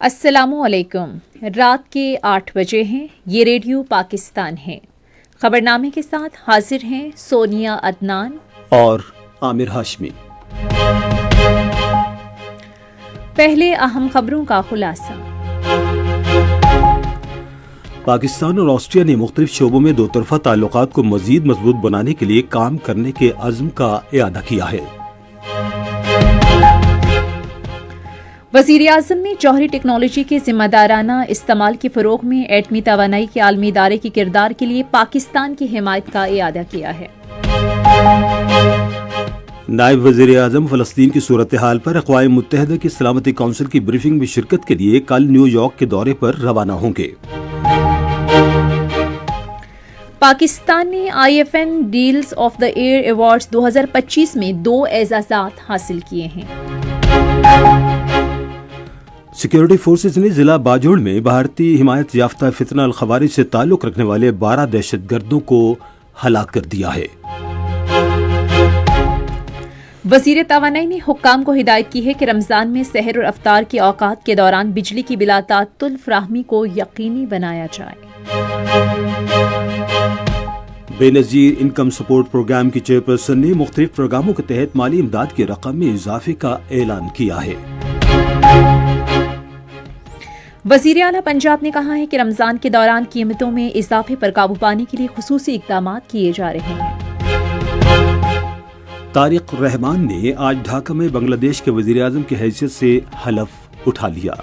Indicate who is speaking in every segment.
Speaker 1: السلام علیکم۔ رات کے 8 بجے ہیں۔ یہ ریڈیو پاکستان ہے۔ خبرنامے کے ساتھ حاضر ہیں سونیا عدنان
Speaker 2: اور عامر ہاشمی۔
Speaker 1: پہلے اہم خبروں کا خلاصہ۔
Speaker 2: پاکستان اور آسٹریا نے مختلف شعبوں میں دو طرفہ تعلقات کو مزید مضبوط بنانے کے لیے کام کرنے کے عزم کا اعادہ کیا ہے۔
Speaker 1: وزیر اعظم نے جوہری ٹیکنالوجی کے ذمہ دارانہ استعمال کے فروغ میں ایٹمی توانائی کے عالمی ادارے کے کردار کے لیے پاکستان کی حمایت کا اعادہ کیا ہے۔
Speaker 2: نائب وزیر اعظم فلسطین کی صورتحال پر اقوام متحدہ کی سلامتی کونسل کی بریفنگ میں شرکت کے لیے کل نیو یارک کے دورے پر روانہ ہوں گے۔
Speaker 1: پاکستان نے IFN deals of the year awards 2025 میں 2 اعزازات حاصل کیے ہیں۔
Speaker 2: سیکورٹی فورسز نے ضلع باجوڑ میں بھارتی حمایت یافتہ فتنہ الخوارج سے تعلق رکھنے والے 12 دہشت گردوں کو ہلاک کر دیا ہے۔
Speaker 1: وزیر توانائی نے حکام کو ہدایت کی ہے کہ رمضان میں سحر اور افطار کے اوقات کے دوران بجلی کی بلا تعطل فراہمی کو یقینی بنایا جائے۔
Speaker 2: بے نظیر انکم سپورٹ پروگرام کی چیئرپرسن نے مختلف پروگراموں کے تحت مالی امداد کی رقم میں اضافے کا اعلان کیا ہے۔
Speaker 1: وزیر اعلیٰ پنجاب نے کہا ہے کہ رمضان کے دوران قیمتوں میں اضافے پر قابو پانے کے لیے خصوصی اقدامات کیے جا رہے ہیں۔
Speaker 2: طارق رحمان نے آج ڈھاکہ میں بنگلہ دیش کے وزیر اعظم کی حیثیت سے حلف اٹھا لیا۔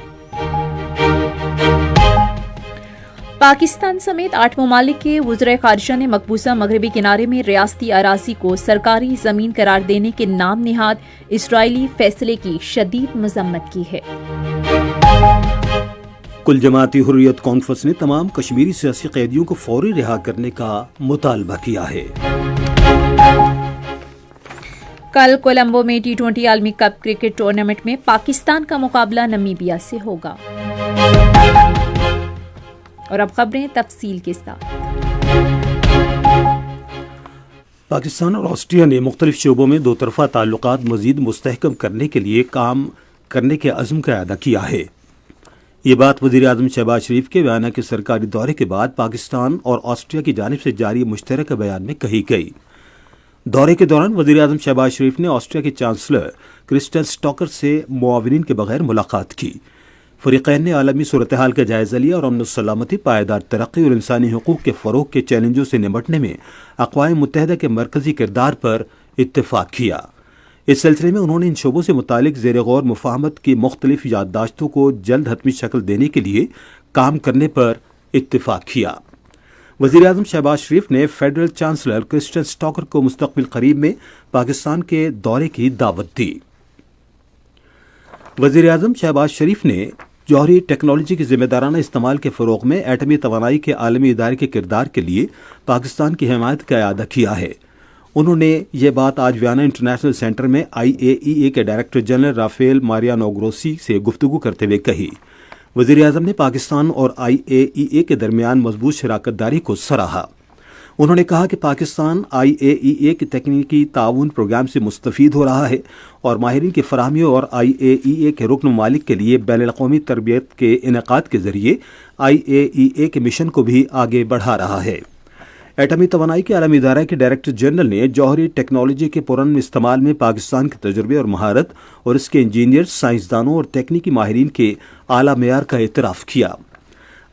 Speaker 1: پاکستان سمیت 8 ممالک کے وزرائے خارجہ نے مقبوضہ مغربی کنارے میں ریاستی اراضی کو سرکاری زمین قرار دینے کے نام نہاد اسرائیلی فیصلے کی شدید مذمت کی ہے۔
Speaker 2: کل جماعتی حریت کانفرنس نے تمام کشمیری سیاسی قیدیوں کو فوری رہا کرنے کا مطالبہ کیا ہے۔
Speaker 1: کل کولمبو میں T20 عالمی کپ کرکٹ ٹورنامنٹ میں پاکستان کا مقابلہ نمیبیا سے ہوگا۔ اور اب خبریں تفصیل کے ساتھ۔
Speaker 2: پاکستان اور آسٹریا نے مختلف شعبوں میں دو طرفہ تعلقات مزید مستحکم کرنے کے لیے کام کرنے کے عزم کا اعادہ کیا ہے۔ یہ بات وزیر اعظم شہباز شریف کے ویانا کے سرکاری دورے کے بعد پاکستان اور آسٹریا کی جانب سے جاری مشترکہ بیان میں کہی گئی۔ دورے کے دوران وزیر اعظم شہباز شریف نے آسٹریا کے چانسلر کرسٹن اسٹاکر سے معاونین کے بغیر ملاقات کی۔ فریقین نے عالمی صورتحال کا جائزہ لیا اور امن و سلامتی، پائیدار ترقی اور انسانی حقوق کے فروغ کے چیلنجوں سے نمٹنے میں اقوام متحدہ کے مرکزی کردار پر اتفاق کیا۔ اس سلسلے میں انہوں نے ان شعبوں سے متعلق زیر غور مفاہمت کی مختلف یادداشتوں کو جلد حتمی شکل دینے کے لیے کام کرنے پر اتفاق کیا۔ وزیر اعظم شہباز شریف نے فیڈرل چانسلر کرسٹن اسٹاکر کو مستقبل قریب میں پاکستان کے دورے کی دعوت دی۔ وزیر اعظم شہباز شریف نے جوہری ٹیکنالوجی کے ذمہ دارانہ استعمال کے فروغ میں ایٹمی توانائی کے عالمی ادارے کے کردار کے لیے پاکستان کی حمایت کا اعادہ کیا ہے۔ انہوں نے یہ بات آج ویانا انٹرنیشنل سینٹر میں IAEA کے director general Rafael Mariano Grossi سے گفتگو کرتے ہوئے کہی۔ وزیر اعظم نے پاکستان اور IAEA کے درمیان مضبوط شراکت داری کو سراہا۔ انہوں نے کہا کہ پاکستان IAEA کے تکنیکی تعاون پروگرام سے مستفید ہو رہا ہے اور ماہرین کی فراہمی اور IAEA کے رکن ممالک کے لیے بین الاقوامی تربیت کے انعقاد کے ذریعے IAEA کے مشن کو بھی آگے بڑھا رہا ہے۔ ایٹمی توانائی کے عالمی ادارہ کے ڈائریکٹر جنرل نے جوہری ٹیکنالوجی کے پرامن استعمال میں پاکستان کے تجربے اور مہارت اور اس کے انجینئرز، سائنسدانوں اور تکنیکی ماہرین کے اعلیٰ معیار کا اعتراف کیا۔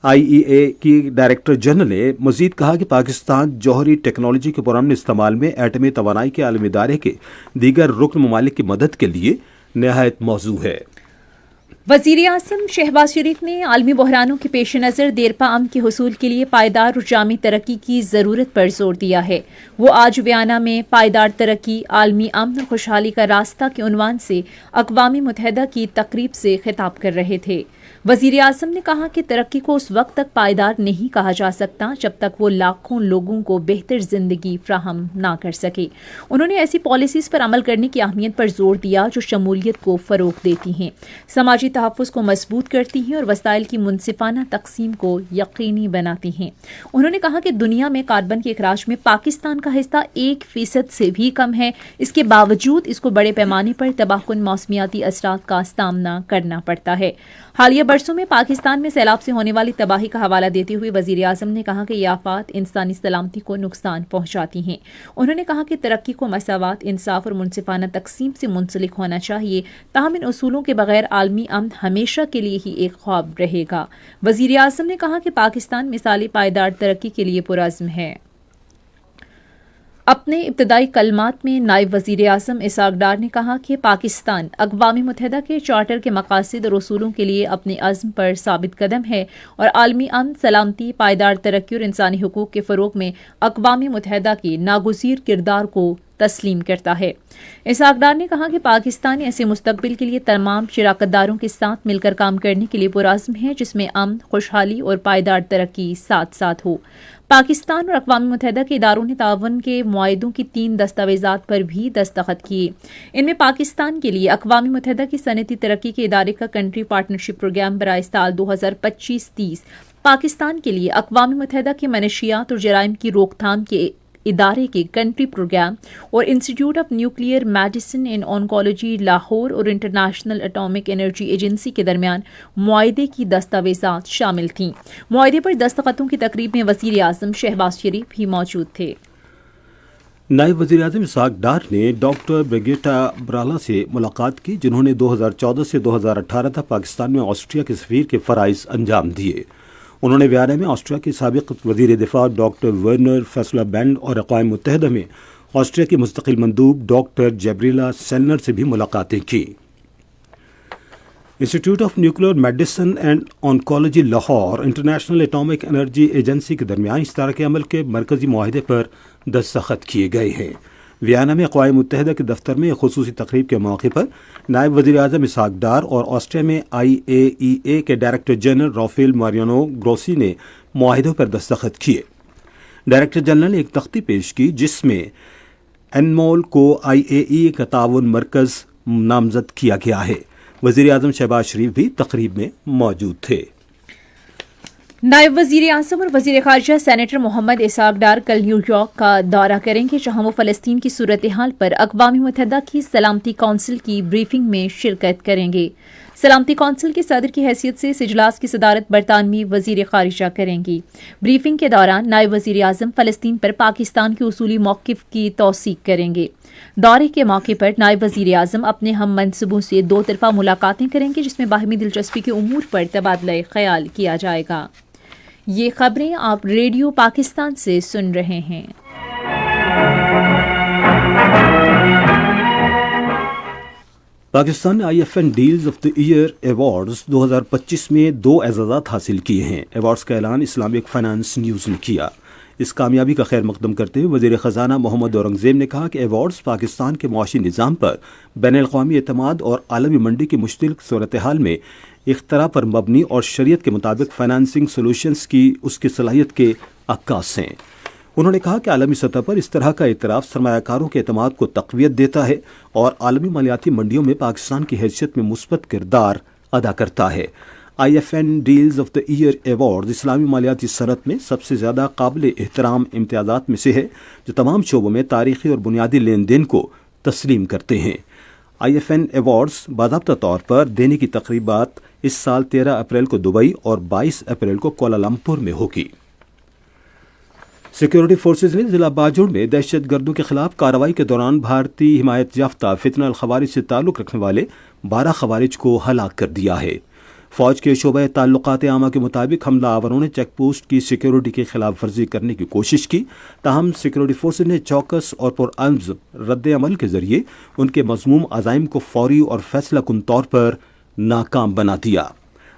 Speaker 2: IAEA کی ڈائریکٹر جنرل نے مزید کہا کہ پاکستان جوہری ٹیکنالوجی کے پرامن استعمال میں ایٹمی توانائی کے عالمی ادارے کے دیگر رکن ممالک کی مدد کے لیے نہایت موزوں ہے۔
Speaker 1: وزیر اعظم شہباز شریف نے عالمی بحرانوں کے پیش نظر دیرپا امن کے حصول کے لیے پائیدار اور جامع ترقی کی ضرورت پر زور دیا ہے۔ وہ آج ویانا میں پائیدار ترقی، عالمی امن اور خوشحالی کا راستہ کے عنوان سے اقوام متحدہ کی تقریب سے خطاب کر رہے تھے۔ وزیر اعظم نے کہا کہ ترقی کو اس وقت تک پائیدار نہیں کہا جا سکتا جب تک وہ لاکھوں لوگوں کو بہتر زندگی فراہم نہ کر سکے۔ انہوں نے ایسی پالیسیز پر عمل کرنے کی اہمیت پر زور دیا جو شمولیت کو فروغ دیتی ہیں، سماجی تحفظ کو مضبوط کرتی ہیں اور وسائل کی منصفانہ تقسیم کو یقینی بناتی ہیں۔ انہوں نے کہا کہ دنیا میں کاربن کے اخراج میں پاکستان کا حصہ 1% سے بھی کم ہے، اس کے باوجود اس کو بڑے پیمانے پر تباہ کن موسمیاتی اثرات کا سامنا کرنا پڑتا ہے۔ حالیہ حالیہ برسوں میں پاکستان میں سیلاب سے ہونے والی تباہی کا حوالہ دیتے ہوئے وزیر اعظم نے کہا کہ یہ آفات انسانی سلامتی کو نقصان پہنچاتی ہیں. انہوں نے کہا کہ ترقی کو مساوات، انصاف اور منصفانہ تقسیم سے منسلک ہونا چاہیے، تاہم ان اصولوں کے بغیر عالمی امن ہمیشہ کے لیے ہی ایک خواب رہے گا. وزیر اعظم نے کہا کہ پاکستان مثالی پائیدار ترقی کے لیے پرعزم ہے. اپنے ابتدائی کلمات میں نائب وزیر اعظم اسحاق ڈار نے کہا کہ پاکستان اقوام متحدہ کے چارٹر کے مقاصد اور اصولوں کے لیے اپنے عزم پر ثابت قدم ہے اور عالمی امن، سلامتی، پائیدار ترقی اور انسانی حقوق کے فروغ میں اقوام متحدہ کے ناگزیر کردار کو تسلیم کرتا ہے. اسحاق ڈار نے کہا کہ پاکستان ایسے مستقبل کے لیے تمام شراکت داروں کے ساتھ مل کر کام کرنے کے لیے پرعزم ہے جس میں امن، خوشحالی اور پائیدار ترقی ساتھ ساتھ ہو. پاکستان اور اقوام متحدہ کے اداروں نے تعاون کے معاہدوں کی 3 دستاویزات پر بھی دستخط کیے. ان میں پاکستان کے لیے اقوام متحدہ کی صنعتی ترقی کے ادارے کا کنٹری پارٹنرشپ پروگرام برائے سال 2025-30، پاکستان کے لیے اقوام متحدہ کے منشیات اور جرائم کی روک تھام کے ادارے کے کنٹری پروگرام اور institute of nuclear medicine and oncology Lahore اور انٹرنیشنل اٹامک انرجی ایجنسی کے درمیان معاہدے کی دستاویزات شامل تھیں. معاہدے پر دستخطوں کی تقریب میں وزیر اعظم شہباز شریف بھی موجود تھے.
Speaker 2: نائب وزیر اعظم اسحاق ڈار نے ڈاکٹر بریگیٹا برالا سے ملاقات کی، جنہوں نے 2014 سے 2018 تک پاکستان میں آسٹریا کے سفیر کے فرائض انجام دیے. انہوں نے ویانا میں آسٹریا کے سابق وزیر دفاع ڈاکٹر ورنر فیسلا بینڈ اور اقوام متحدہ میں آسٹریا کی مستقل مندوب ڈاکٹر جبریلا سیلنر سے بھی ملاقاتیں کی. Institute of nuclear medicine and oncology Lahore اور انٹرنیشنل اٹامک انرجی ایجنسی کے درمیان اشتراک عمل کے مرکزی معاہدے پر دستخط کیے گئے ہیں. ویانا میں اقوام متحدہ کے دفتر میں ایک خصوصی تقریب کے موقع پر نائب وزیر اعظم اسحاق ڈار اور آسٹریا میں IAEA کے director general Rafael Mariano Grossi نے معاہدوں پر دستخط کیے. ڈائریکٹر جنرل نے ایک تختی پیش کی جس میں انمول کو IAEA کا تعاون مرکز نامزد کیا گیا ہے. وزیر اعظم شہباز شریف بھی تقریب میں موجود تھے.
Speaker 1: نائب وزیر اعظم اور وزیر خارجہ سینیٹر محمد اسحاق ڈار کل نیو یارک کا دورہ کریں گے، جہاں وہ فلسطین کی صورتحال پر اقوام متحدہ کی سلامتی کونسل کی بریفنگ میں شرکت کریں گے. سلامتی کونسل کے صدر کی حیثیت سے اس اجلاس کی صدارت برطانوی وزیر خارجہ کریں گی. بریفنگ کے دوران نائب وزیر اعظم فلسطین پر پاکستان کے اصولی موقف کی توثیق کریں گے. دورے کے موقع پر نائب وزیر اعظم اپنے ہم منصبوں سے 2 طرفہ ملاقاتیں کریں گے، جس میں باہمی دلچسپی کے امور پر تبادلہ خیال کیا جائے گا. یہ خبریں آپ ریڈیو پاکستان سے سن رہے ہیں.
Speaker 2: پاکستان نے IFN deals of the year awards 2025 میں 2 اعزازات حاصل کیے ہیں. ایوارڈز کا اعلان اسلامک فائنانس نیوز نے کیا. اس کامیابی کا خیر مقدم کرتے ہوئے وزیر خزانہ محمد اورنگزیب نے کہا کہ ایوارڈز پاکستان کے معاشی نظام پر بین الاقوامی اعتماد اور عالمی منڈی کی مشترک صورتحال میں اختراع پر مبنی اور شریعت کے مطابق فائنانسنگ سولوشنز کی اس کی صلاحیت کے عکاس ہیں. انہوں نے کہا کہ عالمی سطح پر اس طرح کا اعتراف سرمایہ کاروں کے اعتماد کو تقویت دیتا ہے اور عالمی مالیاتی منڈیوں میں پاکستان کی حیثیت میں مثبت کردار ادا کرتا ہے. IFN deals of the year awards اسلامی مالیاتی صنعت میں سب سے زیادہ قابل احترام امتیازات میں سے ہے جو تمام شعبوں میں تاریخی اور بنیادی لین دین کو تسلیم کرتے ہیں. IFN ایوارڈز باضابطہ طور پر دینے کی تقریبات اس سال 13 اپریل کو دبئی اور 22 اپریل کو کوالالمپور میں ہوگی. سیکورٹی فورسز نے ضلع باجوڑ میں دہشت گردوں کے خلاف کارروائی کے دوران بھارتی حمایت یافتہ فتنہ الخوارج سے تعلق رکھنے والے 12 خوارج کو ہلاک کر دیا ہے. فوج کے شعبہ تعلقات عامہ کے مطابق حملہ آوروں نے چیک پوسٹ کی سیکورٹی کی خلاف ورزی کرنے کی کوشش کی، تاہم سیکورٹی فورسز نے چوکس اور پرعزم رد عمل کے ذریعے ان کے مذموم عزائم کو فوری اور فیصلہ کن طور پر ناکام بنا دیا.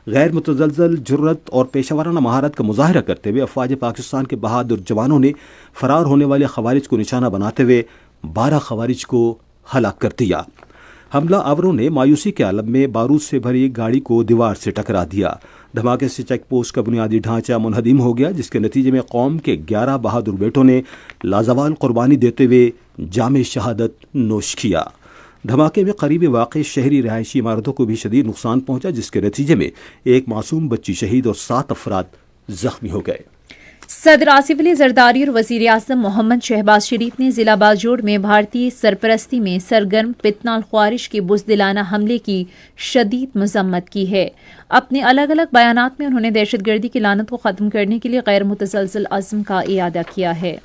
Speaker 2: غیر متزلزل جرت اور پیشہ ورانہ مہارت کا مظاہرہ کرتے ہوئے افواج پاکستان کے بہادر جوانوں نے فرار ہونے والے خوارج کو نشانہ بناتے ہوئے 12 خوارج کو ہلاک کر دیا. حملہ آوروں نے مایوسی کے عالم میں بارود سے بھری گاڑی کو دیوار سے ٹکرا دیا. دھماکے سے چیک پوسٹ کا بنیادی ڈھانچہ منہدم ہو گیا، جس کے نتیجے میں قوم کے 11 بہادر بیٹوں نے لازوال قربانی دیتے ہوئے جام شہادت نوش کیا. دھماکے میں قریب واقع شہری رہائشی عمارتوں کو بھی شدید نقصان پہنچا، جس کے نتیجے میں ایک معصوم بچی شہید اور 7 افراد زخمی ہو گئے.
Speaker 1: صدر آصف علی زرداری اور وزیر اعظم محمد شہباز شریف نے ضلع باجوڑ میں بھارتی سرپرستی میں سرگرم فتنہ الخوارش کے بزدلانہ حملے کی شدید مذمت کی ہے۔ اپنے الگ الگ بیانات میں انہوں نے دہشت گردی کی لعنت کو ختم کرنے کے لیے غیر متزلزل عزم کا اعادہ کیا ہے۔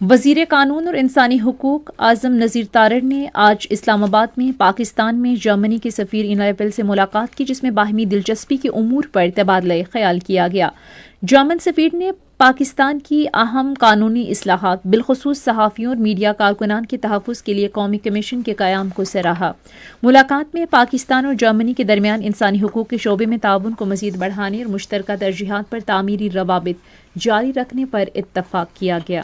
Speaker 1: وزیر قانون اور انسانی حقوق اعظم نذیر تارڑ نے آج اسلام آباد میں پاکستان میں جرمنی کے سفیر اینا ایپل سے ملاقات کی، جس میں باہمی دلچسپی کے امور پر تبادلہ خیال کیا گیا۔ جرمن سفیر نے پاکستان کی اہم قانونی اصلاحات، بالخصوص صحافیوں اور میڈیا کارکنان کے تحفظ کے لیے قومی کمیشن کے قیام کو سراہا۔ ملاقات میں پاکستان اور جرمنی کے درمیان انسانی حقوق کے شعبے میں تعاون کو مزید بڑھانے اور مشترکہ ترجیحات پر تعمیری روابط جاری رکھنے پر اتفاق کیا گیا۔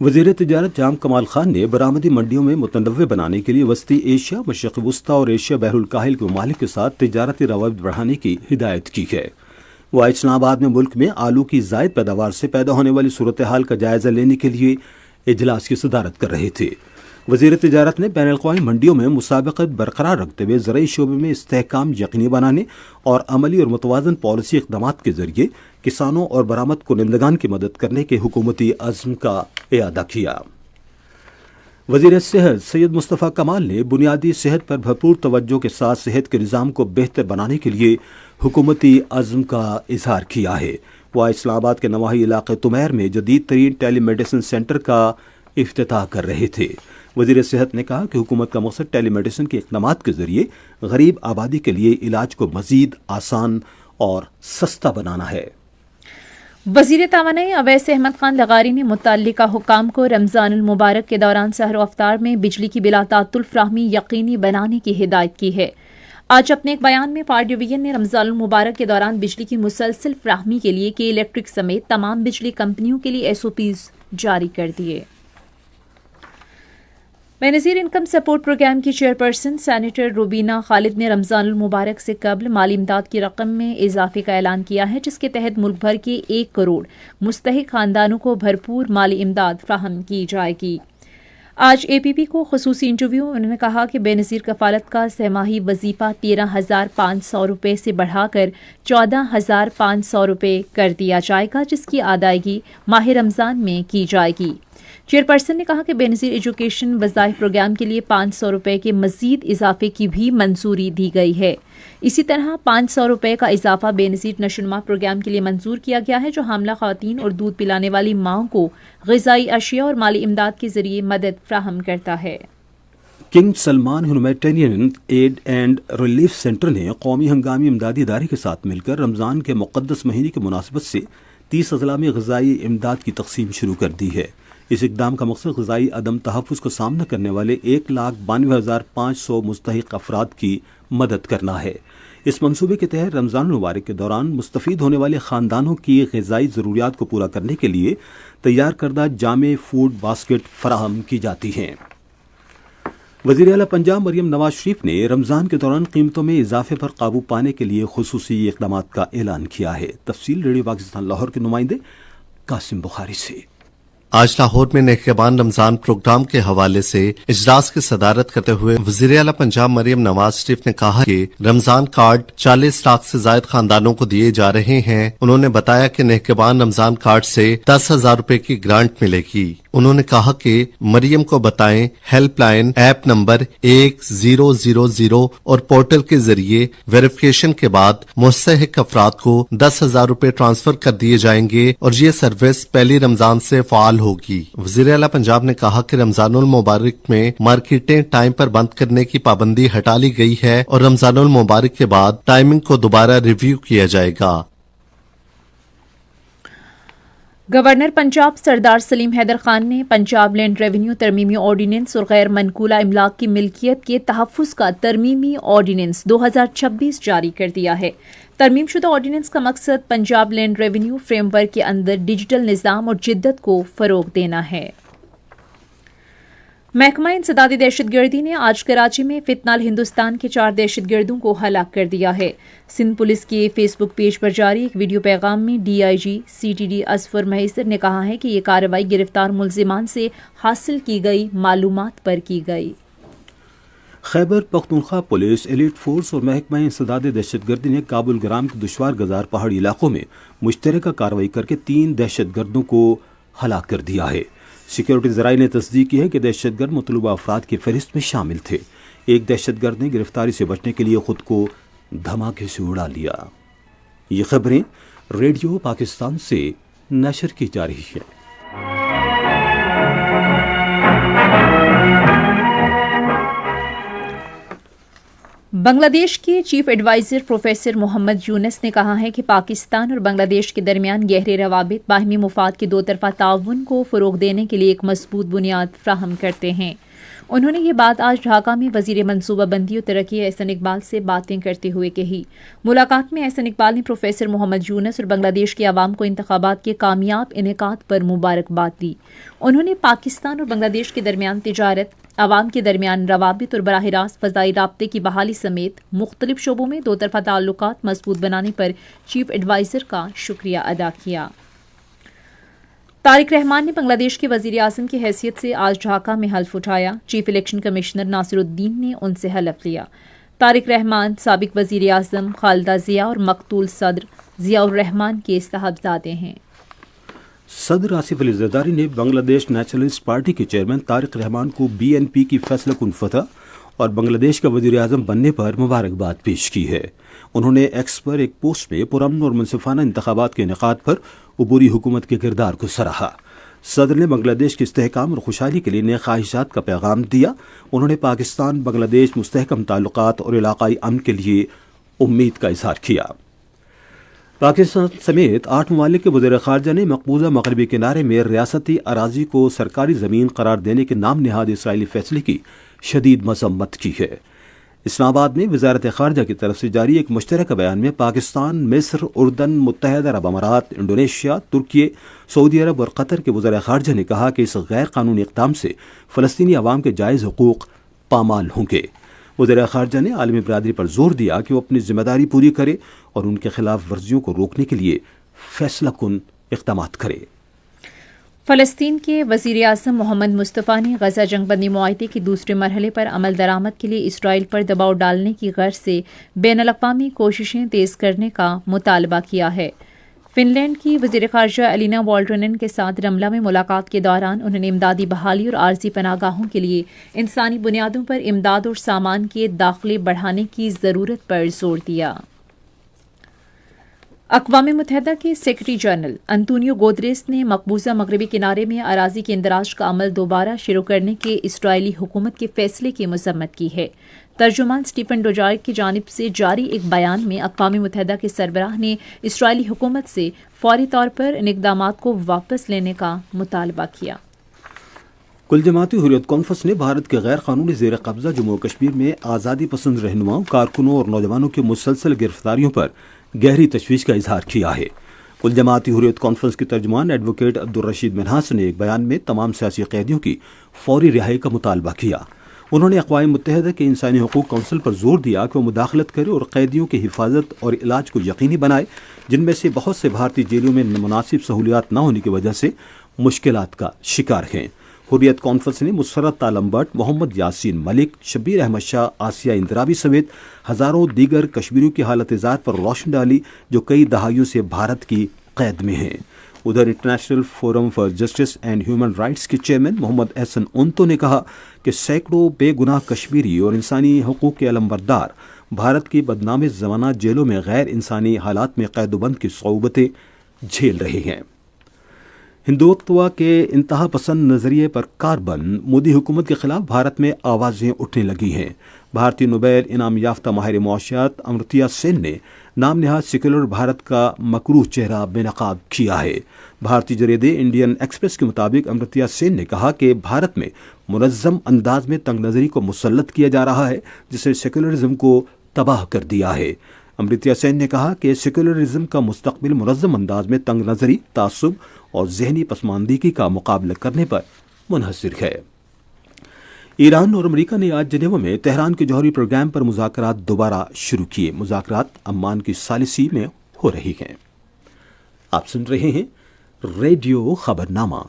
Speaker 2: وزیر تجارت جام کمال خان نے برآمدی منڈیوں میں متنوع بنانے کے لیے وسطی ایشیا، مشرق وسطیٰ اور ایشیا بحر الکاہل کے ممالک کے ساتھ تجارتی روابط بڑھانے کی ہدایت کی ہے۔ وہ اسلام آباد میں ملک میں آلو کی زائد پیداوار سے پیدا ہونے والی صورتحال کا جائزہ لینے کے لیے اجلاس کی صدارت کر رہے تھے۔ وزیر تجارت نے بین الاقوامی منڈیوں میں مسابقت برقرار رکھتے ہوئے زرعی شعبے میں استحکام یقینی بنانے اور عملی اور متوازن پالیسی اقدامات کے ذریعے کسانوں اور برآمد کنندگان کی مدد کرنے کے حکومتی عزم کا اعادہ کیا۔ وزیر صحت سید مصطفیٰ کمال نے بنیادی صحت پر بھرپور توجہ کے ساتھ صحت کے نظام کو بہتر بنانے کے لیے حکومتی عزم کا اظہار کیا ہے۔ وہ اسلام آباد کے نواحی علاقے تمیر میں جدید ترین ٹیلی میڈیسن سینٹر کا افتتاح کر رہے تھے۔ وزیر صحت نے کہا کہ حکومت کا مقصد ٹیلی میڈیسن کے اقدامات کے ذریعے غریب آبادی کے لیے علاج کو مزید آسان اور سستا بنانا ہے۔
Speaker 1: وزیر توانائی اویس احمد خان لغاری نے متعلقہ حکام کو رمضان المبارک کے دوران سحر و افطار میں بجلی کی بلا تعطل فراہمی یقینی بنانے کی ہدایت کی ہے۔ آج اپنے ایک بیان میں فائر ڈویژن نے رمضان المبارک کے دوران بجلی کی مسلسل فراہمی کے لیے کے الیکٹرک سمیت تمام بجلی کمپنیوں کے لیے SOPs جاری کر دیے۔ بینظیر انکم سپورٹ پروگرام کی چیئرپرسن سینیٹر روبینہ خالد نے رمضان المبارک سے قبل مالی امداد کی رقم میں اضافے کا اعلان کیا ہے، جس کے تحت ملک بھر کے 1 کروڑ مستحق خاندانوں کو بھرپور مالی امداد فراہم کی جائے گی۔ آج APP کو خصوصی انٹرویو میں انہوں نے کہا کہ بینظیر کفالت کا سہ ماہی وظیفہ 13,500 روپے سے بڑھا کر 14,500 روپے کر دیا جائے گا، جس کی ادائیگی ماہ رمضان میں کی جائے گی۔ چیئرپرسن نے کہا کہ بینظیر ایجوکیشن وظائف پروگرام کے لیے 500 روپے کے مزید اضافے کی بھی منظوری دی گئی ہے۔ اسی طرح 500 روپے کا اضافہ بینظیر نشوونما پروگرام کے لیے منظور کیا گیا ہے، جو حاملہ خواتین اور دودھ پلانے والی ماؤں کو غذائی اشیاء اور مالی امداد کے ذریعے مدد فراہم کرتا ہے۔
Speaker 2: King Salman humanitarian aid and relief centre نے قومی ہنگامی امدادی ادارے کے ساتھ مل کر رمضان کے مقدس مہینے کی مناسبت سے 30 اضلاع میں غذائی امداد کی تقسیم شروع کر دی ہے۔ اس اقدام کا مقصد غذائی عدم تحفظ کا سامنا کرنے والے 1,92,500 مستحق افراد کی مدد کرنا ہے۔ اس منصوبے کے تحت رمضان المبارک کے دوران مستفید ہونے والے خاندانوں کی غذائی ضروریات کو پورا کرنے کے لیے تیار کردہ جامع فوڈ باسکٹ فراہم کی جاتی ہیں۔ وزیر اعلیٰ پنجاب مریم نواز شریف نے رمضان کے دوران قیمتوں میں اضافے پر قابو پانے کے لیے خصوصی اقدامات کا اعلان کیا ہے۔ تفصیل ریڈیو پاکستان لاہور کے نمائندے قاسم بخاری سے۔
Speaker 3: آج لاہور میں نگہبان رمضان پروگرام کے حوالے سے اجلاس کی صدارت کرتے ہوئے وزیر اعلیٰ پنجاب مریم نواز شریف نے کہا کہ رمضان کارڈ 40 لاکھ سے زائد خاندانوں کو دیے جا رہے ہیں۔ انہوں نے بتایا کہ نگہبان رمضان کارڈ سے 10,000 روپے کی گرانٹ ملے گی۔ انہوں نے کہا کہ مریم کو بتائیں ہیلپ لائن ایپ نمبر 1000 اور پورٹل کے ذریعے ویریفیکیشن کے بعد مستحق افراد کو 10,000 روپے ٹرانسفر کر دیے جائیں گے اور یہ سروس پہلی رمضان سے فعال ہوگی۔ وزیر اعلیٰ پنجاب نے کہا کہ رمضان المبارک میں مارکیٹیں ٹائم پر بند کرنے کی پابندی ہٹا لی گئی ہے اور رمضان المبارک کے بعد ٹائمنگ کو دوبارہ ریویو کیا جائے گا۔
Speaker 1: گورنر پنجاب سردار سلیم حیدر خان نے پنجاب لینڈ ریونیو ترمیمی آرڈیننس اور غیر منقولہ املاک کی ملکیت کے تحفظ کا ترمیمی آرڈیننس 2026 جاری کر دیا ہے۔ ترمیم شدہ آرڈیننس کا مقصد Punjab land revenue framework کے اندر ڈیجیٹل نظام اور جدت کو فروغ دینا ہے۔ محکمہ انسداد دہشت گردی نے آج کراچی میں فتنہ ہندوستان کے 4 دہشت گردوں کو ہلاک کر دیا ہے۔ سندھ پولیس کے فیس بک پیج پر جاری ایک ویڈیو پیغام میں DIG CTD اظفر مہیسر نے کہا ہے کہ یہ کارروائی گرفتار ملزمان سے حاصل کی گئی معلومات پر کی گئی۔
Speaker 2: Khyber Pakhtunkhwa police, elite force اور محکمہ انسداد دہشت گردی نے کابل گرام کے دشوار گزار پہاڑی علاقوں میں مشترکہ کارروائی کر کے 3 دہشت گردوں کو ہلاک کر دیا ہے۔ سیکیورٹی ذرائع نے تصدیق کی ہے کہ دہشت گرد مطلوبہ افراد کی فہرست میں شامل تھے۔ ایک دہشت گرد نے گرفتاری سے بچنے کے لیے خود کو دھماکے سے اڑا لیا۔ یہ خبریں ریڈیو پاکستان سے نشر کی جا رہی ہیں۔
Speaker 1: بنگلہ دیش کے چیف ایڈوائزر پروفیسر محمد یونس نے کہا ہے کہ پاکستان اور بنگلہ دیش کے درمیان گہرے روابط باہمی مفاد کے دو طرفہ تعاون کو فروغ دینے کے لیے ایک مضبوط بنیاد فراہم کرتے ہیں۔ انہوں نے یہ بات آج ڈھاکہ میں وزیر منصوبہ بندی و ترقی احسن اقبال سے باتیں کرتے ہوئے کہی۔ ملاقات میں احسن اقبال نے پروفیسر محمد یونس اور بنگلہ دیش کے عوام کو انتخابات کے کامیاب انعقاد پر مبارکباد دی۔ انہوں نے پاکستان اور بنگلہ دیش کے درمیان تجارت، عوام کے درمیان روابط اور براہ راست فضائی رابطے کی بحالی سمیت مختلف شعبوں میں دو طرفہ تعلقات مضبوط بنانے پر چیف ایڈوائزر کا شکریہ ادا کیا۔ طارق رحمان نے بنگلہ دیش کے وزیر اعظم کی حیثیت سے آج ڈھاکہ میں حلف اٹھایا۔ چیف الیکشن کمشنر ناصر الدین نے ان سے حلف لیا۔ طارق رحمان سابق وزیر اعظم خالدہ ضیاء اور مقتول صدر ضیاء الرحمان کے صاحبزادے ہیں۔
Speaker 2: صدر آصف علی زرداری نے بنگلہ دیش نیشنلسٹ پارٹی کے چیئرمین طارق رحمان کو BNP کی فیصلہ کن فتح اور بنگلہ دیش کا وزیر اعظم بننے پر مبارکباد پیش کی ہے۔ انہوں نے ایکس پر ایک پوسٹ میں پرامن اور منصفانہ انتخابات کے انعقاد پر عبوری حکومت کے کردار کو سراہا۔ صدر نے بنگلہ دیش کے استحکام اور خوشحالی کے لیے نئے خواہشات کا پیغام دیا۔ انہوں نے پاکستان بنگلہ دیش مستحکم تعلقات اور علاقائی امن کے لیے امید کا اظہار کیا۔ پاکستان سمیت 8 ممالک کے وزیر خارجہ نے مقبوضہ مغربی کنارے میں ریاستی اراضی کو سرکاری زمین قرار دینے کے نام نہاد اسرائیلی فیصلے کی شدید مذمت کی ہے۔ اسلام آباد میں وزارت خارجہ کی طرف سے جاری ایک مشترکہ بیان میں پاکستان، مصر، اردن، متحدہ عرب امارات، انڈونیشیا، ترکی، سعودی عرب اور قطر کے وزراء خارجہ نے کہا کہ اس غیر قانونی اقدام سے فلسطینی عوام کے جائز حقوق پامال ہوں گے۔ وزیر خارجہ نے عالمی برادری پر زور دیا کہ وہ اپنی ذمہ داری پوری کرے اور ان کے خلاف ورزیوں کو روکنے کے لیے فیصلہ کن اقدامات کرے۔
Speaker 1: فلسطین کے وزیر اعظم محمد مصطفیٰ نے غزہ جنگ بندی معاہدے کے دوسرے مرحلے پر عمل درآمد کے لیے اسرائیل پر دباؤ ڈالنے کی غرض سے بین الاقوامی کوششیں تیز کرنے کا مطالبہ کیا ہے۔ فن لینڈ کی وزیر خارجہ الینا والٹرنن کے ساتھ رملہ میں ملاقات کے دوران انہوں نے امدادی بحالی اور عارضی پناہ گاہوں کے لیے انسانی بنیادوں پر امداد اور سامان کے داخلے بڑھانے کی ضرورت پر زور دیا۔ اقوام متحدہ کے سیکرٹری جنرل انطونیو گوتریس نے مقبوضہ مغربی کنارے میں اراضی کے اندراج کا عمل دوبارہ شروع کرنے کے اسرائیلی حکومت کے فیصلے کی مذمت کی ہے۔ ترجمان اسٹیفن ڈوجارک کی جانب سے جاری ایک بیان میں اقوام متحدہ کے سربراہ نے اسرائیلی حکومت سے فوری طور پر ان اقدامات کو واپس لینے کا مطالبہ کیا۔
Speaker 2: کل جماعتی حریت کانفرنس نے بھارت کے غیر قانونی زیر قبضہ جموں و کشمیر میں آزادی پسند رہنماؤں، کارکنوں اور نوجوانوں کی مسلسل گرفتاریوں پر گہری تشویش کا اظہار کیا ہے۔ کل جماعتی حریت کانفرنس کے ترجمان ایڈوکیٹ عبدالرشید منہاس نے ایک بیان میں تمام سیاسی قیدیوں کی فوری رہائی کا مطالبہ کیا۔ انہوں نے اقوام متحدہ کے انسانی حقوق کونسل پر زور دیا کہ وہ مداخلت کرے اور قیدیوں کی حفاظت اور علاج کو یقینی بنائے، جن میں سے بہت سے بھارتی جیلوں میں مناسب سہولیات نہ ہونے کی وجہ سے مشکلات کا شکار ہیں۔ حریت کانفرنس نے مسرت عالم بٹ، محمد یاسین ملک، شبیر احمد شاہ، آسیہ اندرابی سمیت ہزاروں دیگر کشمیریوں کی حالت ذات پر روشنی ڈالی جو کئی دہائیوں سے بھارت کی قید میں ہیں۔ ادھر international forum for justice and human rights کے چیئرمین محمد احسن اونتو نے کہا کہ سینکڑوں بے گناہ کشمیری اور انسانی حقوق کے علمبردار بھارت کی بدنام زمانہ جیلوں میں غیر انسانی حالات میں قید و بند کی صعوبتیں جھیل رہے ہیں۔ ہندوتوا کے انتہا پسند نظریے پر کاربن مودی حکومت کے خلاف بھارت میں آوازیں اٹھنے لگی ہیں۔ بھارتی نوبیل انعام یافتہ ماہر معاشیات امرتیا سین نے نام نہاد سیکولر بھارت کا مکروہ چہرہ بے نقاب کیا ہے۔ بھارتی جریدے انڈین ایکسپریس کے مطابق امرتیا سین نے کہا کہ بھارت میں منظم انداز میں تنگ نظری کو مسلط کیا جا رہا ہے جسے سیکولرزم کو تباہ کر دیا ہے۔ امرتیا سین نے کہا کہ سیکولرزم کا مستقبل منظم انداز میں تنگ نظری، تعصب اور ذہنی پسماندگی کا مقابلہ کرنے پر منحصر ہے۔ ایران اور امریکہ نے آج جنیوا میں تہران کے جوہری پروگرام پر مذاکرات دوبارہ شروع کیے۔ مذاکرات عمان کی ثالثی میں ہو رہی ہیں۔ آپ سن رہے ہیں ریڈیو خبرنامہ۔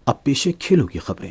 Speaker 2: اب پیش ہے کھیلوں کی خبریں۔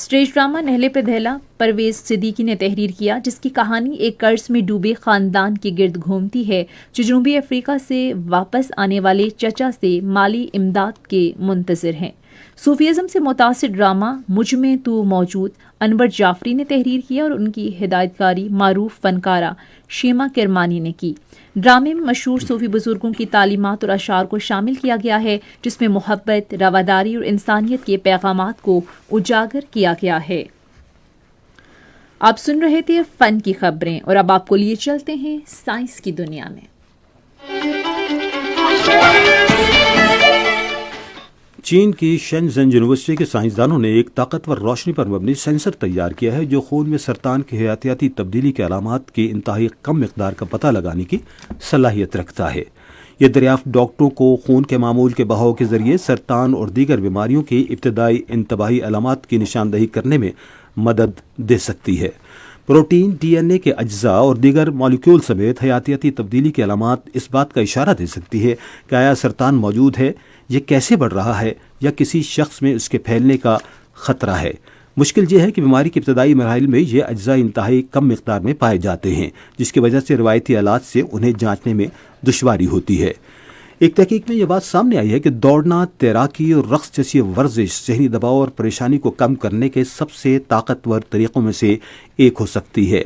Speaker 1: اسٹیج ڈرامہ نہلے پہ دہلا پرویز صدیقی نے تحریر کیا، جس کی کہانی ایک قرض میں ڈوبے خاندان کے گرد گھومتی ہے جو جنوبی افریقہ سے واپس آنے والے چچا سے مالی امداد کے منتظر ہیں۔ صوفیزم سے متاثر ڈرامہ مجھ میں تو موجود انور جعفری نے تحریر کیا اور ان کی ہدایت کاری معروف فنکارہ شیما کرمانی نے کی۔ ڈرامے میں مشہور صوفی بزرگوں کی تعلیمات اور اشعار کو شامل کیا گیا ہے، جس میں محبت، رواداری اور انسانیت کے پیغامات کو اجاگر کیا گیا ہے۔ آپ سن رہے تھے فن کی خبریں، اور اب آپ کو لیے چلتے ہیں سائنس کی دنیا میں۔
Speaker 2: چین کی شنزن یونیورسٹی کے سائنسدانوں نے ایک طاقتور روشنی پر مبنی سینسر تیار کیا ہے جو خون میں سرطان کی حیاتیاتی تبدیلی کے علامات کی انتہائی کم مقدار کا پتہ لگانے کی صلاحیت رکھتا ہے۔ یہ دریافت ڈاکٹروں کو خون کے معمول کے بہاؤ کے ذریعے سرطان اور دیگر بیماریوں کی ابتدائی انتباہی علامات کی نشاندہی کرنے میں مدد دے سکتی ہے۔ پروٹین، ڈی این اے کے اجزاء اور دیگر مالیکیول سمیت حیاتیاتی تبدیلی کی علامات اس بات کا اشارہ دے سکتی ہے کہ آیا سرطان موجود ہے، یہ کیسے بڑھ رہا ہے، یا کسی شخص میں اس کے پھیلنے کا خطرہ ہے۔ مشکل یہ ہے کہ بیماری کے ابتدائی مراحل میں یہ اجزاء انتہائی کم مقدار میں پائے جاتے ہیں، جس کی وجہ سے روایتی آلات سے انہیں جانچنے میں دشواری ہوتی ہے۔ ایک تحقیق میں یہ بات سامنے آئی ہے کہ دوڑنا، تیراکی اور رقص جیسی ورزش ذہنی دباؤ اور پریشانی کو کم کرنے کے سب سے طاقتور طریقوں میں سے ایک ہو سکتی ہے۔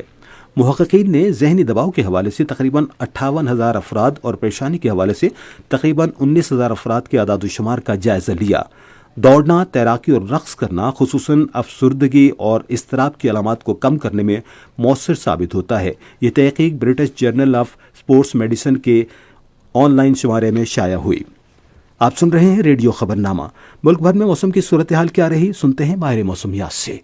Speaker 2: محققین نے ذہنی دباؤ کے حوالے سے تقریباً 58,000 افراد اور پریشانی کے حوالے سے تقریباً 19,000 افراد کے اعداد و شمار کا جائزہ لیا۔ دوڑنا، تیراکی اور رقص کرنا خصوصاً افسردگی اور اضطراب کی علامات کو کم کرنے میں مؤثر ثابت ہوتا ہے۔ یہ تحقیق British journal of sports medicine کے آن لائن شمارے میں شائع ہوئی۔ آپ سن رہے ہیں ریڈیو خبرنامہ۔ ملک بھر میں موسم کی صورتحال کیا رہی، سنتے ہیں ماہر موسمیات سے۔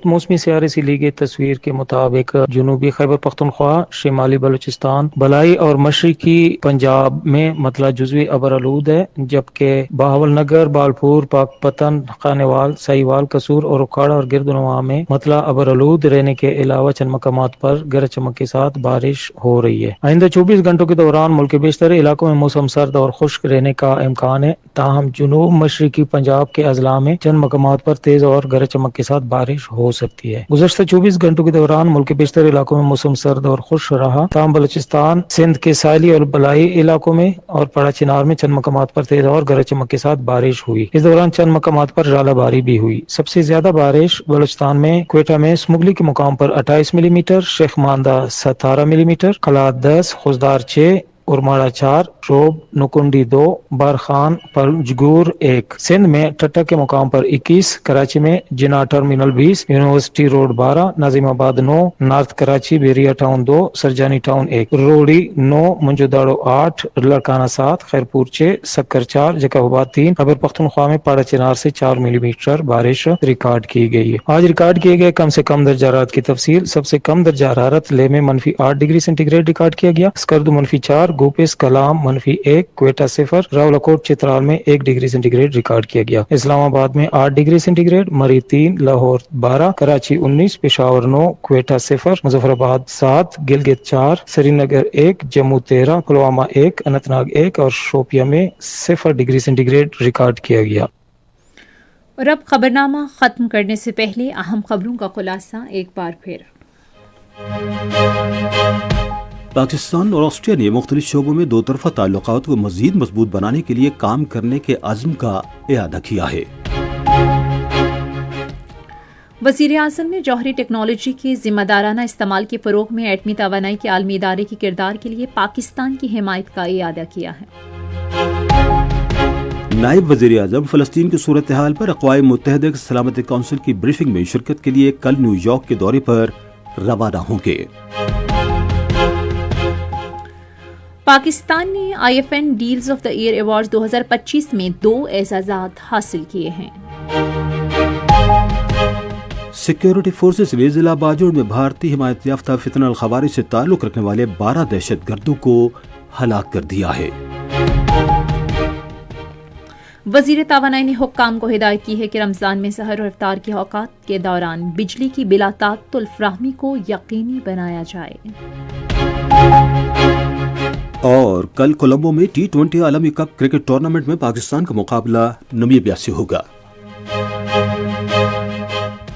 Speaker 4: موسمی سیارے سے لی گئی تصویر کے مطابق جنوبی خیبر پختونخوا، شمالی بلوچستان، بلائی اور مشرقی پنجاب میں مطلع جزوی ابرآلود ہے، جبکہ بہاول نگر، بالپور، پاک پتن، خانیوال، سہیوال، قصور اور اکھاڑا اور گردنواں میں مطلع ابرآلود رہنے کے علاوہ چند مقامات پر گرج چمک کے ساتھ بارش ہو رہی ہے۔ آئندہ 24 گھنٹوں کے دوران ملک کے بیشتر علاقوں میں موسم سرد اور خشک رہنے کا امکان ہے، تاہم جنوب مشرقی پنجاب کے اضلاع میں چند مقامات پر تیز اور گرج چمک کے ساتھ بارش ہو سکتی ہے۔ گزشتہ 24 گھنٹوں کے دوران ملک کے بیشتر علاقوں میں موسم سرد اور خشک رہا، تاہم بلوچستان، سندھ کے ساحلی اور بلائی علاقوں میں اور پڑا چنار میں چند مقامات پر تیز اور گرج چمک کے ساتھ بارش ہوئی۔ اس دوران چند مقامات پر ژالہ باری بھی ہوئی۔ سب سے زیادہ بارش بلوچستان میں کوئٹہ میں سمگلی کے مقام پر 28 ملی میٹر، شیخ ماندہ 17 ملی میٹر، کلات 10، خوزدار 6، ارماڑا 4، روب، نکنڈی 2، بارخان، پرجگور 1۔ سندھ میں ٹٹا کے مقام پر 21، کراچی میں جناح ٹرمینل 20، یونیورسٹی روڈ 12، ناظم آباد 9، north Karachi, بیریا town 2، Surjani town 1، روڑی 9، منجوداڑو 8، لڑکانہ 7، Khairpur 6، سکر 4، جیکب آباد 3۔ خیبر پختونخوا میں پاڑا چنار سے 4 ملی میٹر بارش ریکارڈ کی گئی ہے۔ آج ریکارڈ کیے گئے کم سے کم درجہ حرارت کی تفصیل۔ سب سے کم درجہ حرارت لے میں -8 ڈگری سینٹی گریڈ ریکارڈ کیا گیا، اسکردو -4، گوپس کلام -1، کوئٹہ 0، راولاکوٹ چترال میں 1 ڈگری سینٹی گریڈ ریکارڈ کیا گیا، اسلام آباد میں 8 ڈگری سینٹی گریڈ، مری 3، لاہور 12، کراچی 19، پشاور 9، کوئٹہ 0، مظفر آباد 7، گلگت 4، سری نگر 1، جموں 13، پلوامہ 1، اننت ناگ 1 اور شوپیاں میں 0 ڈگری سینٹی گریڈ ریکارڈ کیا گیا۔
Speaker 1: اور اب خبرنامہ ختم کرنے سے پہلے اہم خبروں کا خلاصہ ایک بار پھر۔
Speaker 2: پاکستان اور آسٹریا نے مختلف شعبوں میں دو طرفہ تعلقات کو مزید مضبوط بنانے کے لیے کام کرنے کے عزم کا اعادہ کیا ہے۔
Speaker 1: وزیر اعظم نے جوہری ٹیکنالوجی کے ذمہ دارانہ استعمال کے فروغ میں ایٹمی توانائی کے عالمی ادارے کے کردار کے لیے پاکستان کی حمایت کا اعادہ کیا ہے۔
Speaker 2: نائب وزیر اعظم فلسطین کی صورتحال پر اقوام متحدہ کی سلامتی کونسل کی بریفنگ میں شرکت کے لیے کل نیو یارک کے دورے پر روانہ ہوں گے۔
Speaker 1: پاکستان نے IFN deals of the year awards 2025 میں 2 اعزازات حاصل کیے ہیں۔
Speaker 2: سیکیورٹی فورسز نے ضلع باجوڑ میں بھارتی حمایت یافتہ فتنہ الخوارج سے تعلق رکھنے والے 12 دہشت گردوں کو ہلاک کر دیا ہے۔
Speaker 1: وزیر توانائی نے حکام کو ہدایت کی ہے کہ رمضان میں سحر اور افطار کے اوقات کے دوران بجلی کی بلا تعطل فراہمی کو یقینی بنایا جائے۔
Speaker 2: اور کل کولمبو میں T20 عالمی کپ کرکٹ ٹورنامنٹ میں پاکستان کا مقابلہ نمیبیا سے ہوگا۔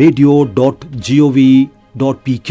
Speaker 2: radio.gov.pk।